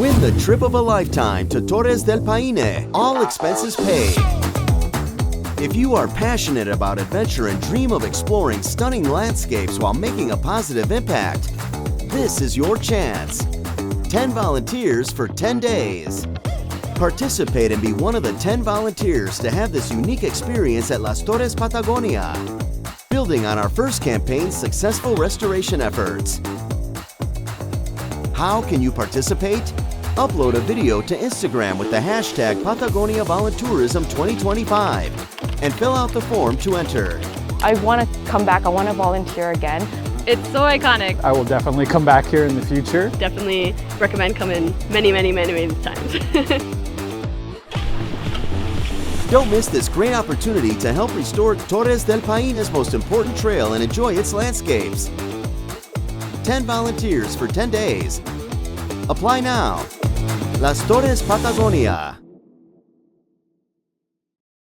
Win the trip of a lifetime to Torres del Paine, all expenses paid. If you are passionate about adventure and dream of exploring stunning landscapes while making a positive impact, this is your chance. 10 volunteers for 10 days. Participate and be one of the 10 volunteers to have this unique experience at Las Torres, Patagonia, building on our first campaign's successful restoration efforts. How can you participate? Upload a video to Instagram with the hashtag Patagonia Voluntourism 2025 and fill out the form to enter. I want to come back. I want to volunteer again. It's so iconic. I will definitely come back here in the future. Definitely recommend coming many times. Don't miss this great opportunity to help restore Torres del Paine's most important trail and enjoy its landscapes. 10 volunteers for 10 days. Apply now. Las Torres, Patagonia.